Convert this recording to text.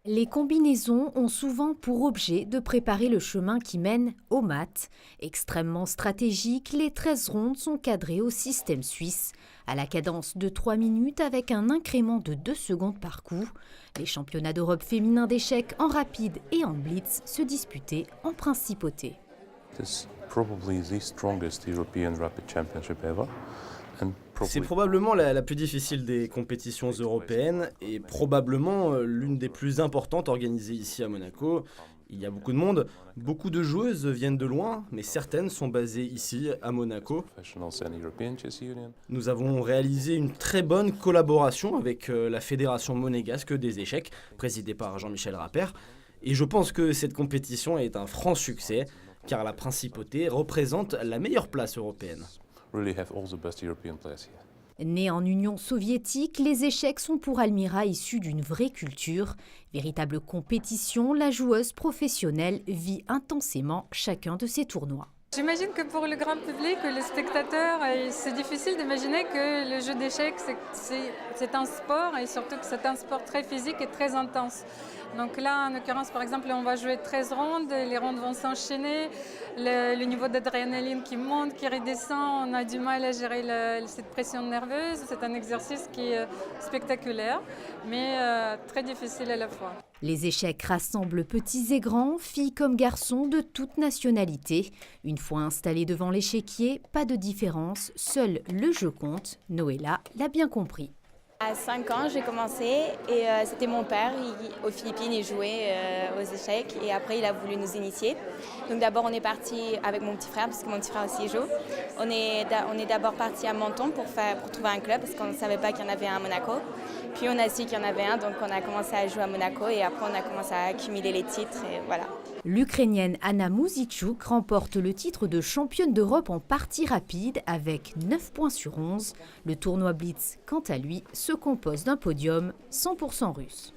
Les combinaisons ont souvent pour objet de préparer le chemin qui mène aux maths. Extrêmement stratégiques, les 13 rondes sont cadrées au système suisse, à la cadence de 3 minutes avec un incrément de 2 secondes par coup. Les championnats d'Europe féminins d'échecs en rapide et en blitz se disputaient en principauté. It's probably the strongest European rapid championship ever. C'est probablement la plus difficile des compétitions européennes et probablement l'une des plus importantes organisées ici à Monaco. Il y a beaucoup de monde, beaucoup de joueuses viennent de loin, mais certaines sont basées ici à Monaco. Nous avons réalisé une très bonne collaboration avec la Fédération monégasque des échecs, présidée par Jean-Michel Rapert. Et je pense que cette compétition est un franc succès, car la principauté représente la meilleure place européenne. Nés en Union soviétique, les échecs sont pour Almira issus d'une vraie culture. Véritable compétition, la joueuse professionnelle vit intensément chacun de ses tournois. J'imagine que pour le grand public, le spectateur, c'est difficile d'imaginer que le jeu d'échecs, c'est un sport et surtout que c'est un sport très physique et très intense. Donc là, en l'occurrence, par exemple, on va jouer 13 rondes, les rondes vont s'enchaîner, le niveau d'adrénaline qui monte, qui redescend, on a du mal à gérer cette pression nerveuse. C'est un exercice qui est spectaculaire, mais très difficile à la fois. Les échecs rassemblent petits et grands, filles comme garçons de toute nationalité. Une fois installés devant l'échiquier, pas de différence, seul le jeu compte. Noëlla l'a bien compris. À 5 ans, j'ai commencé et c'était mon père. Aux Philippines, il jouait aux échecs et après, il a voulu nous initier. Donc d'abord, on est parti avec mon petit frère parce que mon petit frère aussi joue. On est d'abord parti à Menton pour trouver un club parce qu'on ne savait pas qu'il y en avait un à Monaco. Puis on a su qu'il y en avait un, donc on a commencé à jouer à Monaco et après on a commencé à accumuler les titres et voilà. L'Ukrainienne Anna Muzichuk remporte le titre de championne d'Europe en partie rapide avec 9 points sur 11. Le tournoi Blitz, quant à lui, se compose d'un podium 100% russe.